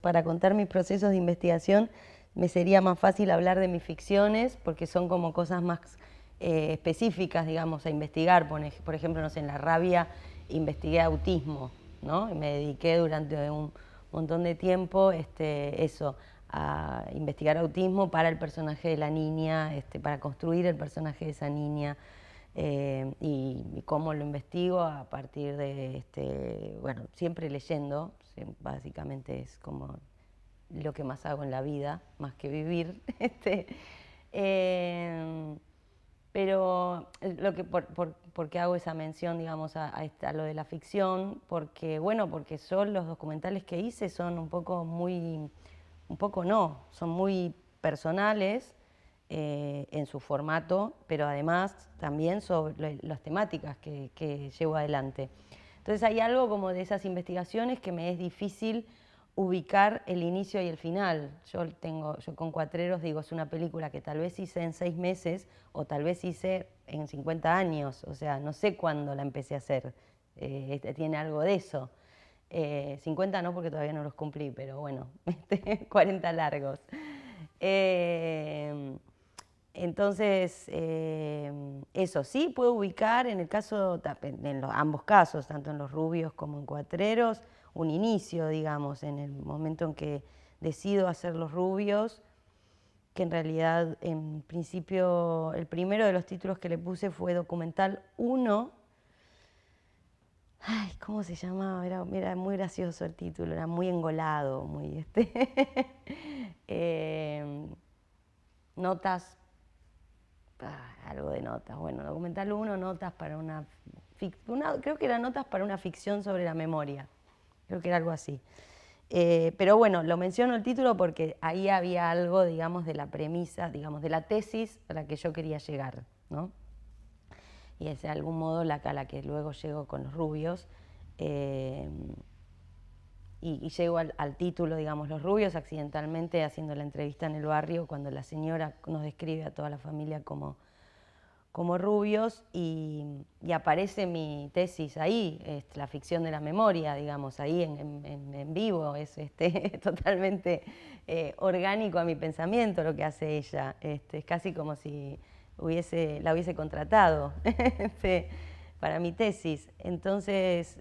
Para contar mis procesos de investigación me sería más fácil hablar de mis ficciones porque son como cosas más específicas, digamos, a investigar. Por ejemplo, no sé, en La rabia investigué autismo, ¿no? Y me dediqué durante un montón de tiempo eso, a investigar autismo para el personaje de la niña, para construir el personaje de esa niña. Y cómo lo investigo a partir de, bueno, siempre leyendo, básicamente es como lo que más hago en la vida, más que vivir. Eh, pero lo que, por qué hago esa mención, digamos, a lo de la ficción, porque, bueno, porque son los documentales que hice son un poco un poco no, son muy personales en su formato, pero además también sobre las temáticas que llevo adelante. Entonces hay algo como de esas investigaciones que me es difícil ubicar el inicio y el final. Yo con Cuatreros digo, es una película que tal vez hice en 6 meses o tal vez hice en 50 años, o sea, no sé cuándo la empecé a hacer. Tiene algo de eso. 50 no, porque todavía no los cumplí, pero bueno, 40 largos. Eh, entonces, eso sí puedo ubicar en el caso, en ambos casos, tanto en Los rubios como en Cuatreros, un inicio, digamos, en el momento en que decido hacer Los rubios, que en realidad, en principio, el primero de los títulos que le puse fue Documental 1. Ay, ¿cómo se llamaba? Era muy gracioso el título, era muy engolado, muy eh, notas, algo de notas. Bueno, documental 1, notas para creo que eran notas para una ficción sobre la memoria. Creo que era algo así. Pero bueno, lo menciono el título porque ahí había algo, digamos, de la premisa, digamos, de la tesis a la que yo quería llegar, ¿no? Y es de algún modo a la que luego llego con Los rubios. Eh, y llego al título, digamos, Los rubios, accidentalmente haciendo la entrevista en el barrio, cuando la señora nos describe a toda la familia como rubios, y aparece mi tesis ahí, la ficción de la memoria, digamos, ahí en vivo, es totalmente orgánico a mi pensamiento lo que hace ella, es casi como si la hubiese contratado para mi tesis. Entonces,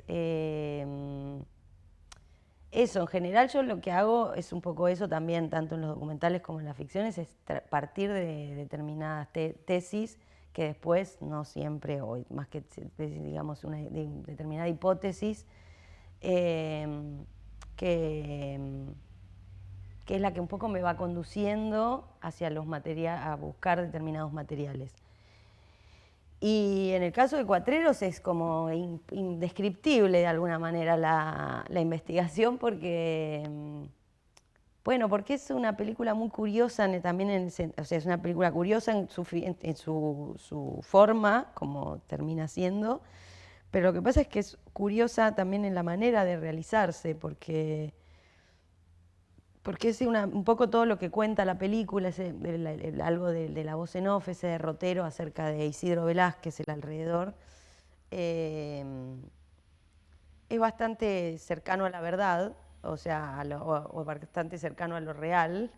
eso, en general yo lo que hago es un poco eso también, tanto en los documentales como en las ficciones, es partir de determinadas tesis que después, no siempre, o más que digamos una determinada hipótesis, eh, que, que es la que un poco me va conduciendo hacia a buscar determinados materiales. Y en el caso de Cuatreros es como indescriptible de alguna manera la investigación porque, bueno, porque es una película muy curiosa también, o sea, es una película curiosa su forma, como termina siendo, pero lo que pasa es que es curiosa también en la manera de realizarse, porque es un poco todo lo que cuenta la película, algo de la voz en off, ese derrotero acerca de Isidro Velázquez, el alrededor, eh, es bastante cercano a la verdad, o sea, o bastante cercano a lo real.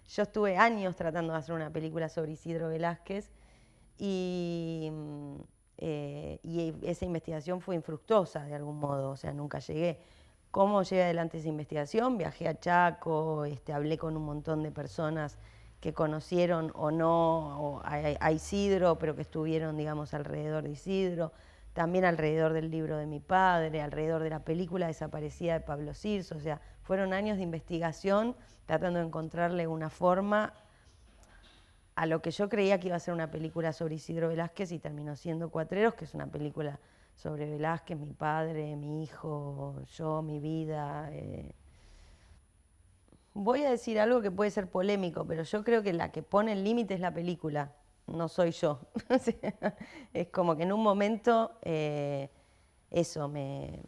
Yo estuve años tratando de hacer una película sobre Isidro Velázquez y, y esa investigación fue infructuosa de algún modo, o sea, nunca llegué. ¿Cómo llegué adelante esa investigación? Viajé a Chaco, hablé con un montón de personas que conocieron o no a Isidro, pero que estuvieron, digamos, alrededor de Isidro, también alrededor del libro de mi padre, alrededor de la película Desaparecida de Pablo Sirso, o sea, fueron años de investigación tratando de encontrarle una forma a lo que yo creía que iba a ser una película sobre Isidro Velázquez y terminó siendo Cuatreros, que es una película sobre Velázquez, mi padre, mi hijo, yo, mi vida. Voy a decir algo que puede ser polémico, pero yo creo que la que pone el límite es la película, no soy yo. Es como que en un momento eso me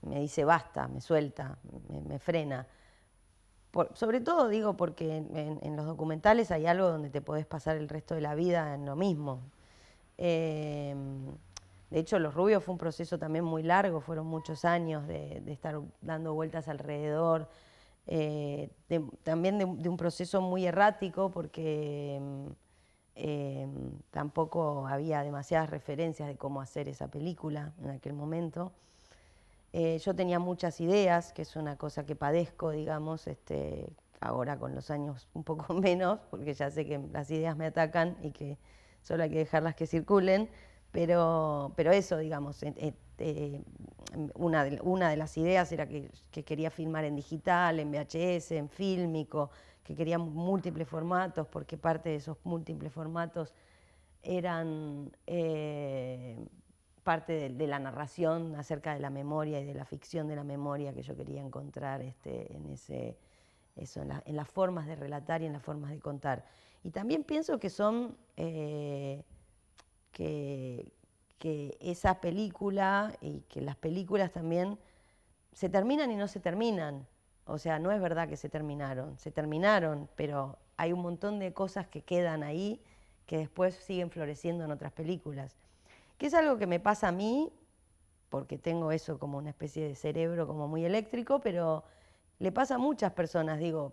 dice basta, me suelta, me frena. Sobre todo digo porque en los documentales hay algo donde te podés pasar el resto de la vida en lo mismo. Eh, de hecho, Los rubios fue un proceso también muy largo, fueron muchos años de estar dando vueltas alrededor. también de un proceso muy errático porque tampoco había demasiadas referencias de cómo hacer esa película en aquel momento. Yo tenía muchas ideas, que es una cosa que padezco, digamos, ahora con los años un poco menos, porque ya sé que las ideas me atacan y que solo hay que dejarlas que circulen, pero eso, digamos, una de las ideas era que quería filmar en digital, en VHS, en fílmico, que quería múltiples formatos, porque parte de esos múltiples formatos eran parte de la narración acerca de la memoria y de la ficción de la memoria que yo quería encontrar en las formas de relatar y en las formas de contar. Y también pienso que son que esa película y que las películas también se terminan y no se terminan. O sea, no es verdad que se terminaron, pero hay un montón de cosas que quedan ahí que después siguen floreciendo en otras películas. Que es algo que me pasa a mí, porque tengo eso como una especie de cerebro como muy eléctrico, pero le pasa a muchas personas, digo,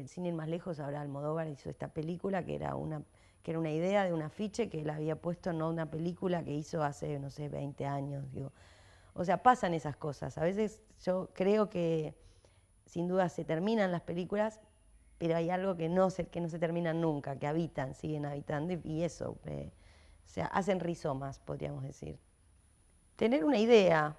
sin ir más lejos, ahora Almodóvar hizo esta película que era una idea de un afiche que él había puesto, no una película que hizo hace, no sé, 20 años, digo. O sea, pasan esas cosas. A veces yo creo que sin duda se terminan las películas, pero hay algo que no se terminan nunca, que habitan, siguen habitando y eso, o sea, hacen rizomas, podríamos decir. Tener una idea,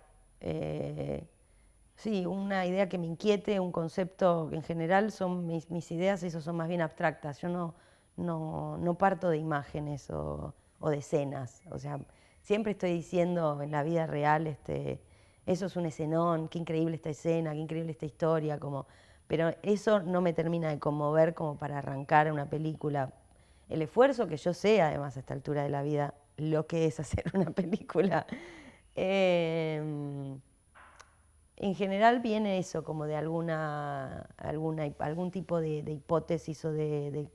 sí, una idea que me inquiete, un concepto que en general son mis ideas, eso son más bien abstractas. Yo no parto de imágenes o de escenas. O sea, siempre estoy diciendo en la vida real, eso es un escenón, qué increíble esta escena, qué increíble esta historia, pero eso no me termina de conmover como para arrancar una película. El esfuerzo que yo sé, además, a esta altura de la vida, lo que es hacer una película. En general viene eso, como de algún tipo de hipótesis o de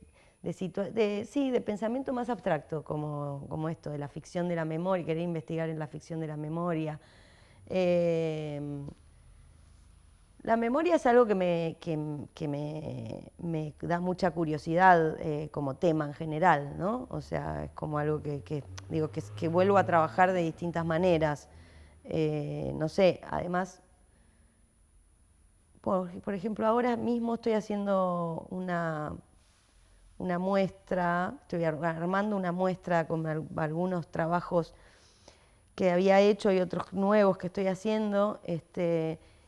pensamiento más abstracto, como esto, de la ficción de la memoria, querer investigar en la ficción de la memoria. La memoria es algo que me da mucha curiosidad como tema en general, ¿no? O sea, es como algo digo, que vuelvo a trabajar de distintas maneras. No sé, además, por ejemplo, ahora mismo estoy haciendo una muestra, estoy armando una muestra con algunos trabajos que había hecho y otros nuevos que estoy haciendo,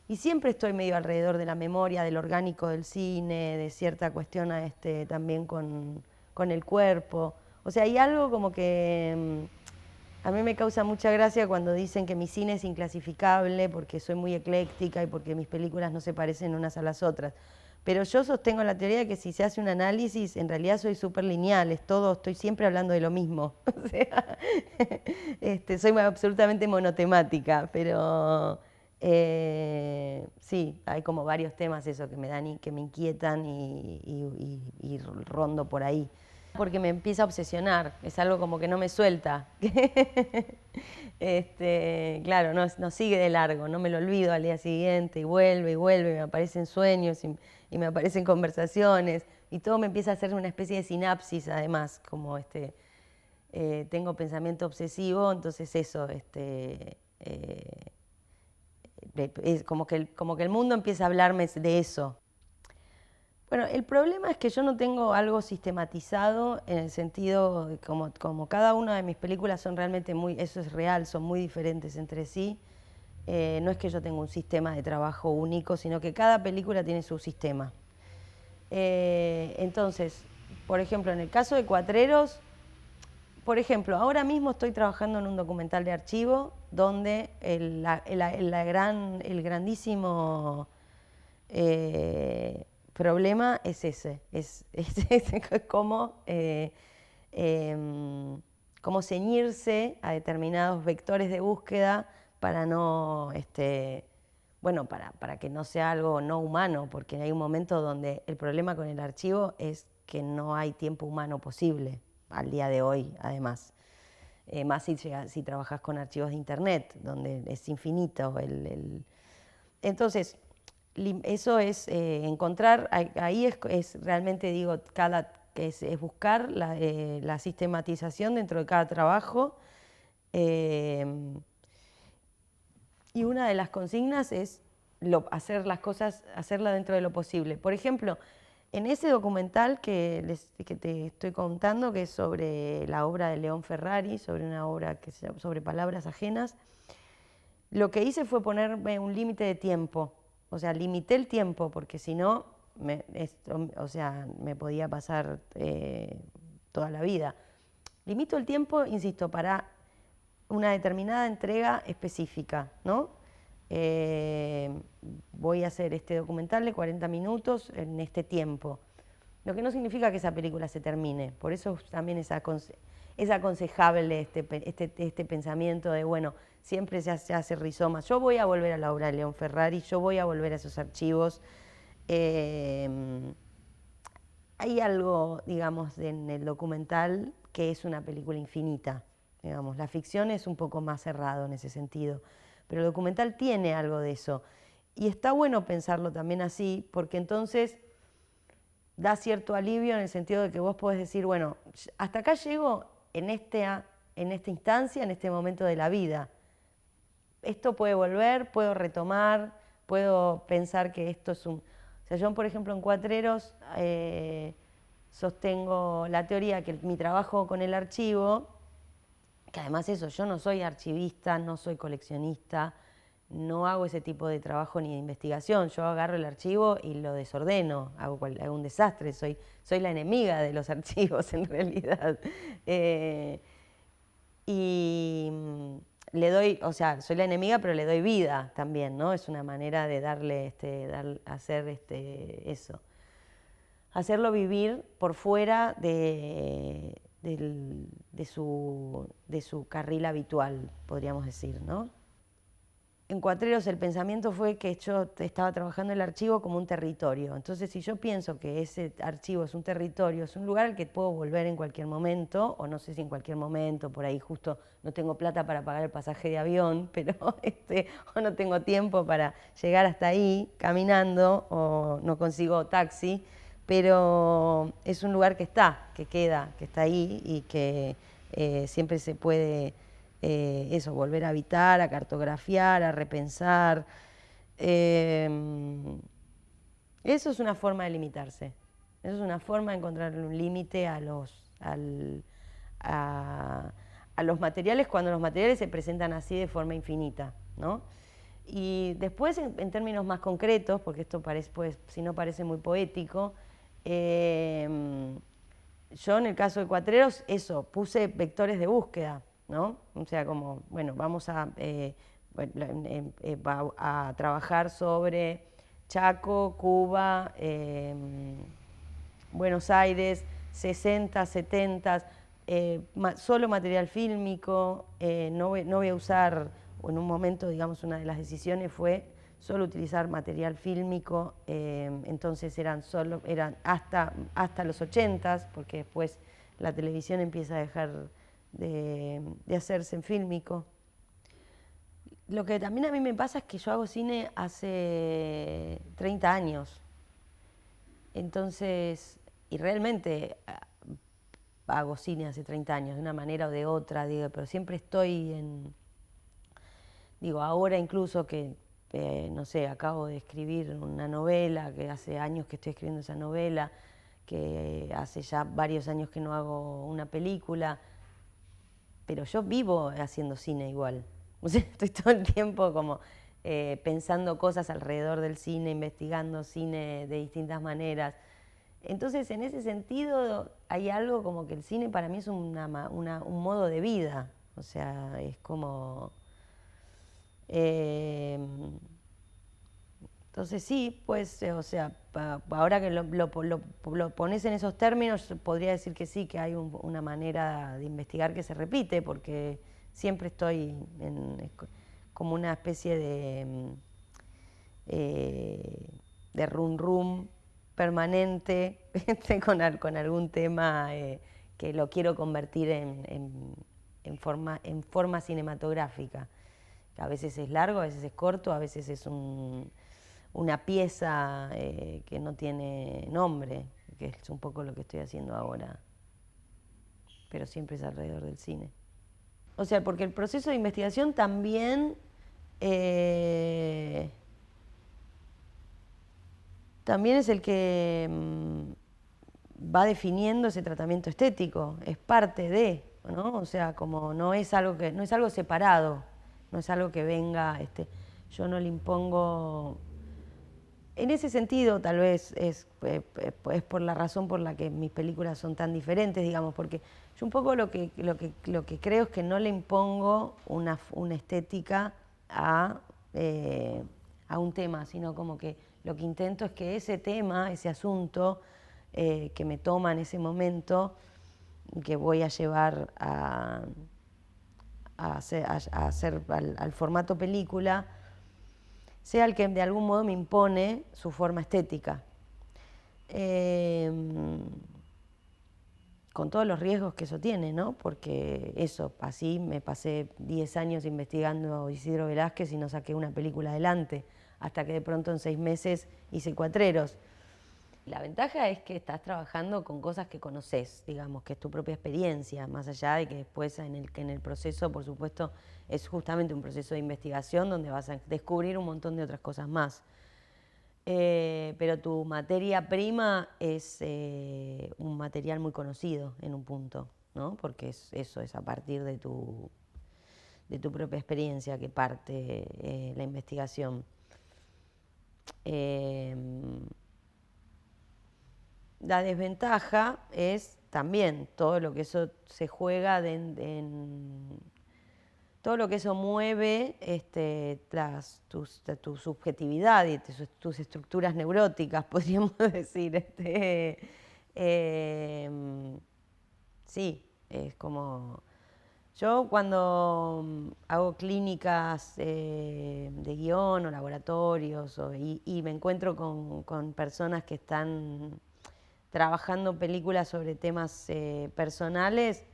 y siempre estoy medio alrededor de la memoria, del orgánico del cine, de cierta cuestión también con el cuerpo. O sea, hay algo como que a mí me causa mucha gracia cuando dicen que mi cine es inclasificable porque soy muy ecléctica y porque mis películas no se parecen unas a las otras. Pero yo sostengo la teoría de que si se hace un análisis, en realidad soy súper lineal, estoy siempre hablando de lo mismo. O sea, soy absolutamente monotemática, pero sí, hay como varios temas eso que me dan y que me inquietan y rondo por ahí. Porque me empieza a obsesionar, es algo como que no me suelta. Claro, no sigue de largo, no me lo olvido al día siguiente y vuelve, me aparecen sueños y me aparecen conversaciones y todo me empieza a hacer una especie de sinapsis además, como tengo pensamiento obsesivo, entonces eso, es como que el mundo empieza a hablarme de eso. Bueno, el problema es que yo no tengo algo sistematizado en el sentido de como cada una de mis películas son realmente eso es real, son muy diferentes entre sí. No es que yo tenga un sistema de trabajo único, sino que cada película tiene su sistema. Entonces, por ejemplo, en el caso de Cuatreros, por ejemplo, ahora mismo estoy trabajando en un documental de archivo donde el grandísimo problema es ese, es cómo ceñirse a determinados vectores de búsqueda para no, bueno, para que no sea algo no humano, porque hay un momento donde el problema con el archivo es que no hay tiempo humano posible al día de hoy, además. Más si trabajas con archivos de internet, donde es infinito. Entonces, Eso es encontrar, ahí es realmente, digo, es buscar la sistematización dentro de cada trabajo. Y una de las consignas es hacer las cosas, hacerla dentro de lo posible. Por ejemplo, en ese documental que te estoy contando, que es sobre la obra de León Ferrari, sobre una obra que se llama sobre palabras ajenas, lo que hice fue ponerme un límite de tiempo. O sea, limité el tiempo, porque si no, o sea, me podía pasar toda la vida. Limito el tiempo, insisto, para una determinada entrega específica, ¿no? Voy a hacer este documental de 40 minutos en este tiempo. Lo que no significa que esa película se termine. Por eso también es aconsejable este pensamiento de, bueno, siempre se hace rizoma. Yo voy a volver a la obra de León Ferrari, yo voy a volver a esos archivos. Hay algo, digamos, en el documental que es una película infinita. Digamos, la ficción es un poco más cerrado en ese sentido, pero el documental tiene algo de eso. Y está bueno pensarlo también así, porque entonces da cierto alivio en el sentido de que vos podés decir, bueno, hasta acá llego en esta instancia, en este momento de la vida. Esto puede volver, puedo retomar, puedo pensar que esto es un... O sea, yo, por ejemplo, en Cuatreros sostengo la teoría que mi trabajo con el archivo, que además eso, yo no soy archivista, no soy coleccionista, no hago ese tipo de trabajo ni de investigación. Yo agarro el archivo y lo desordeno, hago un desastre, soy la enemiga de los archivos en realidad. Y le doy, o sea, soy la enemiga, pero le doy vida también, ¿no? Es una manera de darle, hacer eso. Hacerlo vivir por fuera de su carril habitual, podríamos decir, ¿no? En Cuatreros el pensamiento fue que yo estaba trabajando el archivo como un territorio. Entonces, si yo pienso que ese archivo es un territorio, es un lugar al que puedo volver en cualquier momento, o no sé si en cualquier momento, por ahí justo no tengo plata para pagar el pasaje de avión, pero o no tengo tiempo para llegar hasta ahí caminando, o no consigo taxi, pero es un lugar que queda, que está ahí y que siempre se puede volver a habitar, a cartografiar, a repensar. Eso es una forma de limitarse. Eso es una forma de encontrarle un límite a los materiales cuando los materiales se presentan así de forma infinita, ¿no? Y después, en términos más concretos, porque esto parece, pues, si no parece muy poético, yo en el caso de Cuatreros, puse vectores de búsqueda, ¿no? O sea, como, bueno, vamos a trabajar sobre Chaco, Cuba, Buenos Aires, 60, 70, solo material fílmico, no voy a usar, o en un momento, digamos, una de las decisiones fue solo utilizar material fílmico, entonces eran hasta los 80, porque después la televisión empieza a dejar de hacerse en fílmico. Lo que también a mí me pasa es que yo hago cine hace 30 años, entonces, y realmente hago cine hace 30 años, de una manera o de otra, digo, pero siempre estoy digo, ahora incluso que, no sé, acabo de escribir una novela, que hace años que estoy escribiendo esa novela, que hace ya varios años que no hago una película, pero yo vivo haciendo cine igual. O sea, estoy todo el tiempo como pensando cosas alrededor del cine, investigando cine de distintas maneras. Entonces, en ese sentido, hay algo como que el cine para mí es un modo de vida. O sea, es como... entonces sí, pues, o sea, ahora que lo pones en esos términos, podría decir que sí, que hay una manera de investigar que se repite, porque siempre estoy como una especie de rum permanente con algún tema que lo quiero convertir en forma cinematográfica. A veces es largo, a veces es corto, a veces es una pieza que no tiene nombre, que es un poco lo que estoy haciendo ahora, pero siempre es alrededor del cine. O sea, porque el proceso de investigación también también es el que va definiendo ese tratamiento estético, es parte de, ¿no? O sea, como no es algo que, no es algo separado, no es algo que venga, yo no le impongo. En ese sentido, tal vez es por la razón por la que mis películas son tan diferentes, digamos, porque yo un poco lo que creo es que no le impongo una estética a un tema, sino como que lo que intento es que ese tema, ese asunto que me toma en ese momento, que voy a llevar hacer al formato película, sea el que de algún modo me impone su forma estética. Con todos los riesgos que eso tiene, ¿no? Porque eso, así me pasé 10 años investigando a Isidro Velázquez y no saqué una película adelante, hasta que de pronto en 6 meses hice Cuatreros. La ventaja es que estás trabajando con cosas que conoces, digamos, que es tu propia experiencia, más allá de que después en el proceso, por supuesto, es justamente un proceso de investigación donde vas a descubrir un montón de otras cosas más. Pero tu materia prima es un material muy conocido en un punto, ¿no? Porque eso es a partir de tu propia experiencia que parte la investigación. La desventaja es también todo lo que eso se juega todo lo que eso mueve tu subjetividad y tus estructuras neuróticas, podríamos decir. Sí, es como. Yo cuando hago clínicas de guión o laboratorios y me encuentro con personas que están trabajando películas sobre temas personales,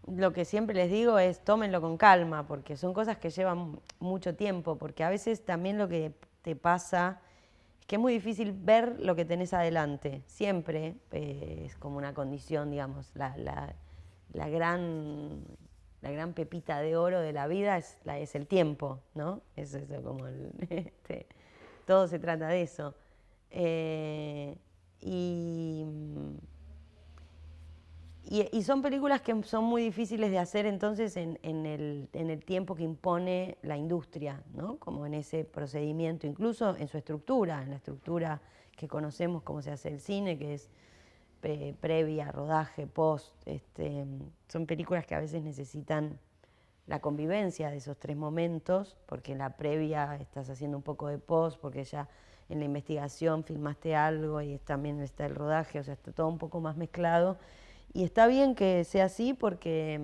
lo que siempre les digo es tómenlo con calma, porque son cosas que llevan mucho tiempo, porque a veces también lo que te pasa es que es muy difícil ver lo que tenés adelante. Siempre es como una condición, digamos, la gran pepita de oro de la vida es el tiempo, ¿no? Es eso como todo se trata de eso. Y y son películas que son muy difíciles de hacer entonces en el tiempo que impone la industria, ¿no? Como en ese procedimiento, incluso en su estructura, en la estructura que conocemos cómo se hace el cine, que es previa, rodaje, post. Son películas que a veces necesitan la convivencia de esos 3 momentos, porque en la previa estás haciendo un poco de post, porque ya en la investigación filmaste algo y también está el rodaje, o sea, está todo un poco más mezclado. Y está bien que sea así porque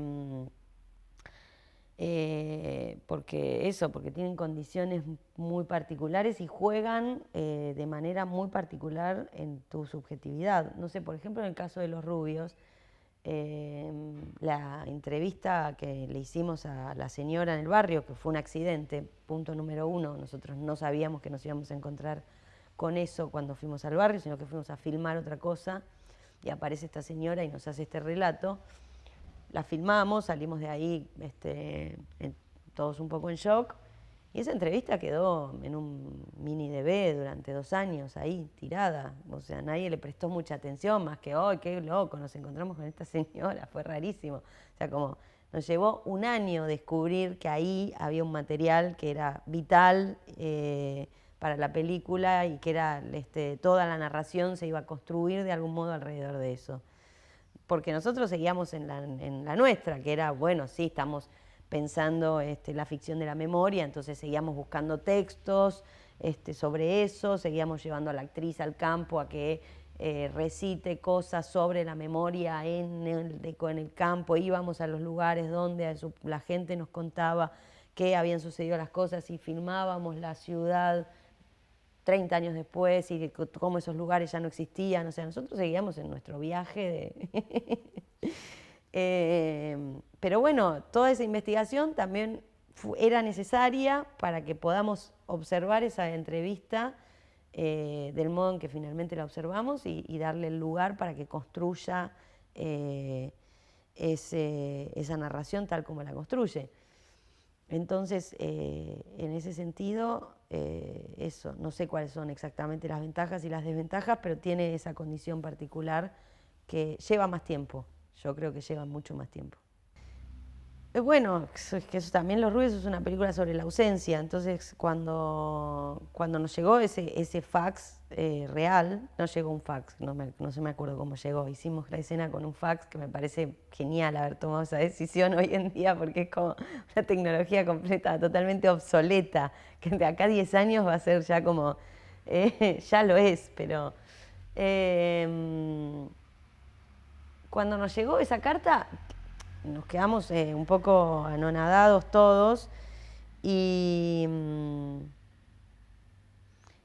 porque tienen condiciones muy particulares y juegan de manera muy particular en tu subjetividad. No sé, por ejemplo, en el caso de Los Rubios, la entrevista que le hicimos a la señora en el barrio, que fue un accidente, punto número 1, nosotros no sabíamos que nos íbamos a encontrar con eso cuando fuimos al barrio, sino que fuimos a filmar otra cosa y aparece esta señora y nos hace este relato. La filmamos, salimos de ahí todos un poco en shock. Y esa entrevista quedó en un mini DV durante 2 años ahí, tirada. O sea, nadie le prestó mucha atención, más que, ¡ay, qué loco! Nos encontramos con esta señora, fue rarísimo. O sea, como nos llevó un año descubrir que ahí había un material que era vital para la película y que era toda la narración se iba a construir de algún modo alrededor de eso. Porque nosotros seguíamos en la nuestra, que era, bueno, sí, estamos pensando la ficción de la memoria, entonces seguíamos buscando textos sobre eso, seguíamos llevando a la actriz al campo a que recite cosas sobre la memoria en el campo, íbamos a los lugares donde la gente nos contaba que habían sucedido las cosas y filmábamos la ciudad 30 años después y cómo esos lugares ya no existían. O sea, nosotros seguíamos en nuestro viaje pero bueno, toda esa investigación también era necesaria para que podamos observar esa entrevista del modo en que finalmente la observamos y darle el lugar para que construya esa narración tal como la construye. Entonces, en ese sentido, eso, no sé cuáles son exactamente las ventajas y las desventajas, pero tiene esa condición particular que lleva más tiempo. Yo creo que lleva mucho más tiempo. Bueno, es que eso también Los Rubios es una película sobre la ausencia, entonces cuando nos llegó ese fax real, no llegó un fax, no se me acuerdo cómo llegó, hicimos la escena con un fax que me parece genial haber tomado esa decisión hoy en día porque es como una tecnología completa, totalmente obsoleta, que de acá a 10 años va a ser ya como, ya lo es, pero cuando nos llegó esa carta nos quedamos un poco anonadados todos y,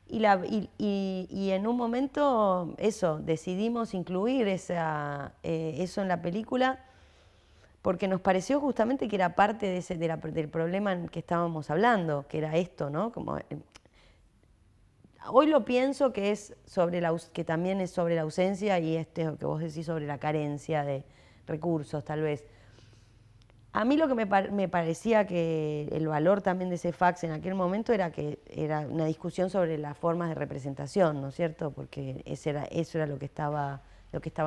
y en un momento eso, decidimos incluir eso en la película porque nos pareció justamente que era parte del problema en que estábamos hablando, que era esto, ¿no? Como, hoy lo pienso que es que también es sobre la ausencia y que vos decís sobre la carencia de recursos, tal vez. A mí lo que me parecía que el valor también de ese fax en aquel momento era que era una discusión sobre las formas de representación, ¿no es cierto? Porque eso era lo que estaba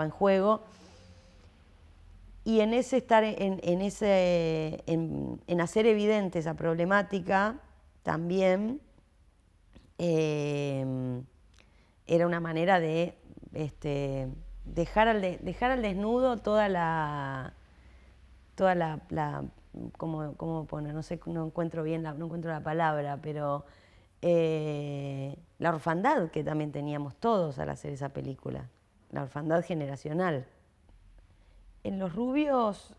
en juego. Y en ese estar, en hacer evidente esa problemática, también era una manera de dejar al desnudo toda la ¿cómo poner? No sé, no encuentro la palabra, pero la orfandad que también teníamos todos al hacer esa película, la orfandad generacional. En Los Rubios,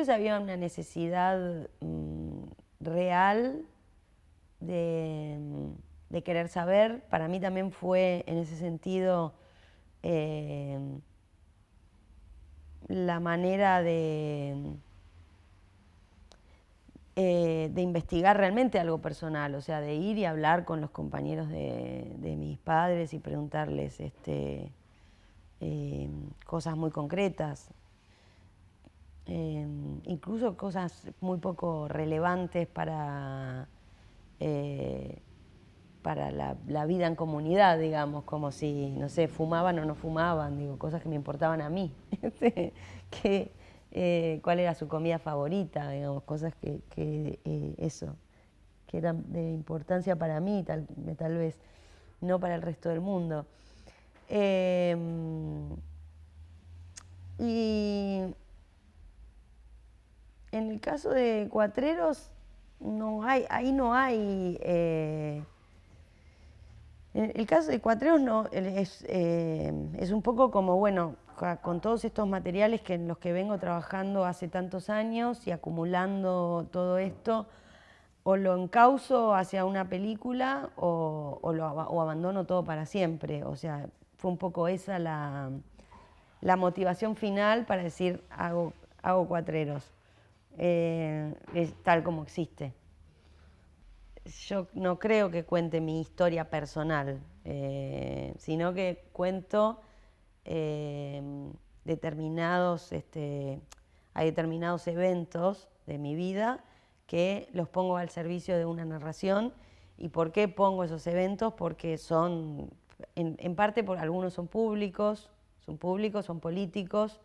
había una necesidad real de querer saber. Para mí también fue, en ese sentido, la manera de investigar realmente algo personal, o sea, de ir y hablar con los compañeros de mis padres y preguntarles cosas muy concretas, incluso cosas muy poco relevantes para la vida en comunidad, digamos, como si, no sé, fumaban o no fumaban, digo, cosas que me importaban a mí, cuál era su comida favorita, digamos, cosas eso, que eran de importancia para mí, tal vez, no para el resto del mundo. Y en el caso de Cuatreros, ahí no hay. En el caso de Cuatreros es un poco como, bueno, con todos estos materiales en los que vengo trabajando hace tantos años y acumulando todo esto, o lo encauzo hacia una película o abandono todo para siempre. O sea, fue un poco esa la motivación final para decir hago Cuatreros, es tal como existe. Yo no creo que cuente mi historia personal, sino que cuento hay determinados eventos de mi vida que los pongo al servicio de una narración. ¿Y por qué pongo esos eventos? Porque son, en parte, algunos son públicos, son políticos,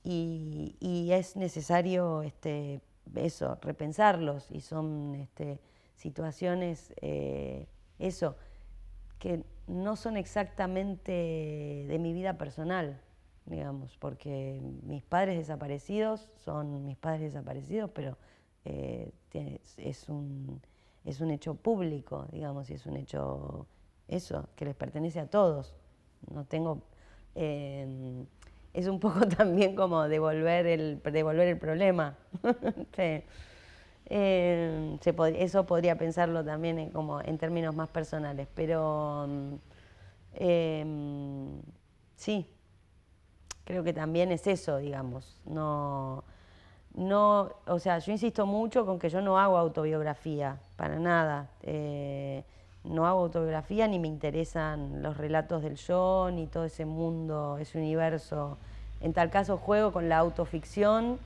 y es necesario eso, repensarlos, y son situaciones, que no son exactamente de mi vida personal, digamos, porque mis padres desaparecidos son mis padres desaparecidos, pero es un hecho público, digamos, y es un hecho, eso, que les pertenece a todos. No tengo... es un poco también como devolver el problema. Sí. Eso podría pensarlo también como en términos más personales, pero sí, creo que también es eso, digamos. No, o sea, yo insisto mucho con que yo no hago autobiografía, para nada. No hago autobiografía ni me interesan los relatos del yo, ni todo ese mundo, ese universo. En tal caso juego con la autoficción.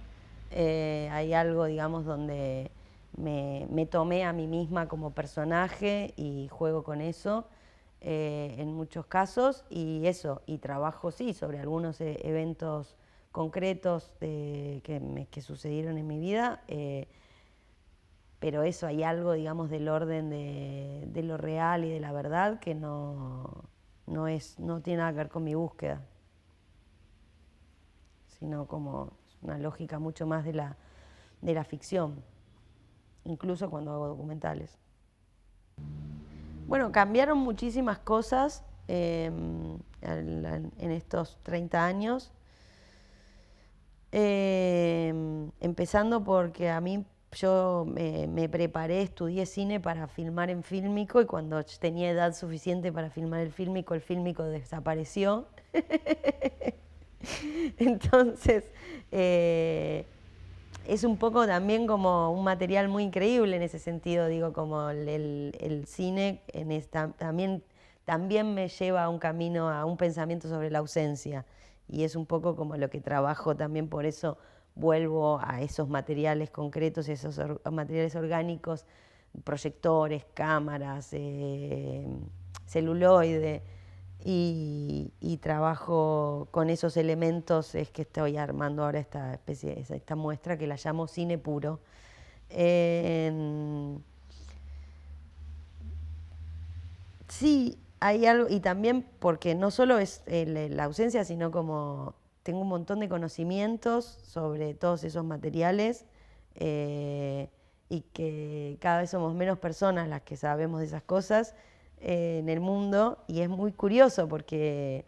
Hay algo, digamos, donde me tomé a mí misma como personaje y juego con eso en muchos casos. Y eso, y trabajo, sí, sobre algunos eventos concretos que sucedieron en mi vida, pero eso, hay algo, digamos, del orden de lo real y de la verdad que no tiene nada que ver con mi búsqueda, sino como una lógica mucho más de la ficción, incluso cuando hago documentales. Bueno, cambiaron muchísimas cosas en estos 30 años. Empezando porque yo me preparé, estudié cine para filmar en Fílmico y cuando tenía edad suficiente para filmar el Fílmico desapareció. Entonces, es un poco también como un material muy increíble en ese sentido, digo, como el cine también me lleva a un camino, a un pensamiento sobre la ausencia. Y es un poco como lo que trabajo también, por eso vuelvo a esos materiales concretos, esos materiales orgánicos, proyectores, cámaras, celuloide, y trabajo con esos elementos. Es que estoy armando ahora esta muestra que la llamo Cine Puro. Sí, hay algo, y también porque no solo es la ausencia, sino como tengo un montón de conocimientos sobre todos esos materiales, y que cada vez somos menos personas las que sabemos de esas cosas en el mundo, y es muy curioso porque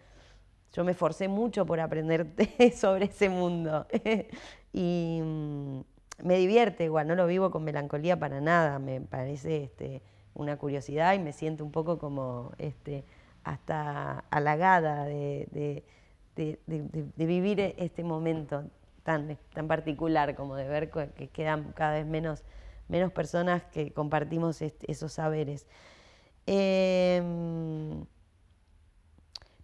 yo me esforcé mucho por aprender sobre ese mundo. Y me divierte igual, no lo vivo con melancolía para nada, me parece una curiosidad y me siento un poco como hasta halagada de vivir este momento tan particular, como de ver que quedan cada vez menos personas que compartimos esos saberes.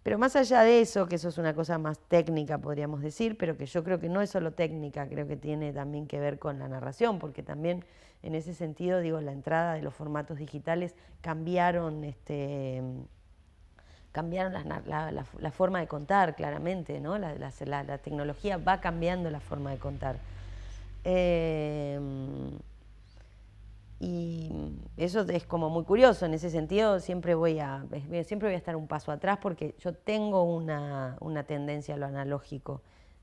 Pero más allá de eso, que eso es una cosa más técnica, podríamos decir, pero que yo creo que no es solo técnica, creo que tiene también que ver con la narración, porque también en ese sentido, digo, la entrada de los formatos digitales cambiaron la forma de contar, claramente, ¿no? La tecnología va cambiando la forma de contar. Y eso es como muy curioso, en ese sentido siempre voy a estar un paso atrás porque yo tengo una tendencia a lo analógico.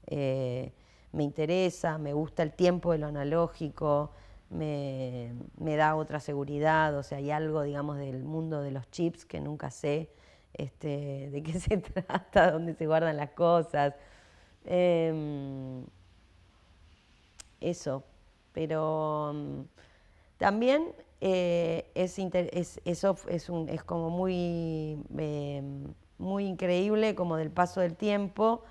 Me interesa, me gusta el tiempo de lo analógico, me da otra seguridad, o sea, hay algo, digamos, del mundo de los chips que nunca sé de qué se trata, dónde se guardan las cosas. Eso, pero también es como muy increíble como del paso del tiempo.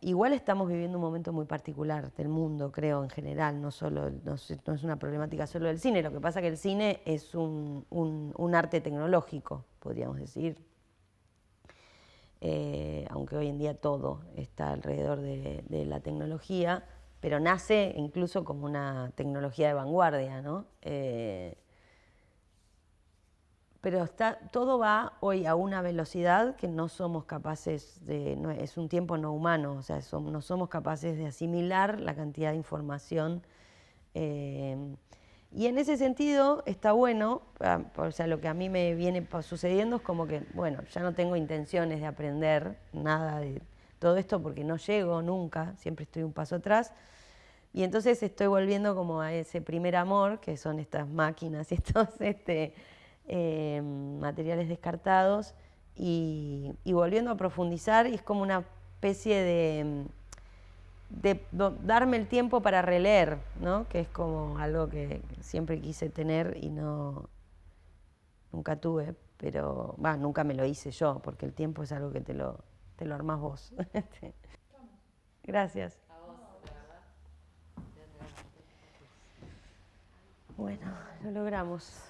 Igual estamos viviendo un momento muy particular del mundo, creo, en general, no es una problemática solo del cine. Lo que pasa es que el cine es un arte tecnológico, podríamos decir. Aunque hoy en día todo está alrededor de la tecnología, pero nace incluso como una tecnología de vanguardia, ¿no? Pero todo va hoy a una velocidad que no somos capaces es un tiempo no humano, o sea, no somos capaces de asimilar la cantidad de información. Y en ese sentido está bueno, o sea, lo que a mí me viene sucediendo es como que, bueno, ya no tengo intenciones de aprender nada de todo esto porque no llego nunca, siempre estoy un paso atrás. Y entonces estoy volviendo como a ese primer amor, que son estas máquinas y estos materiales descartados, y volviendo a profundizar, y es como una especie de darme el tiempo para releer, ¿no? Que es como algo que siempre quise tener y nunca tuve, pero nunca me lo hice yo, porque el tiempo es algo que te lo te lo armás vos. Gracias. Bueno, lo logramos.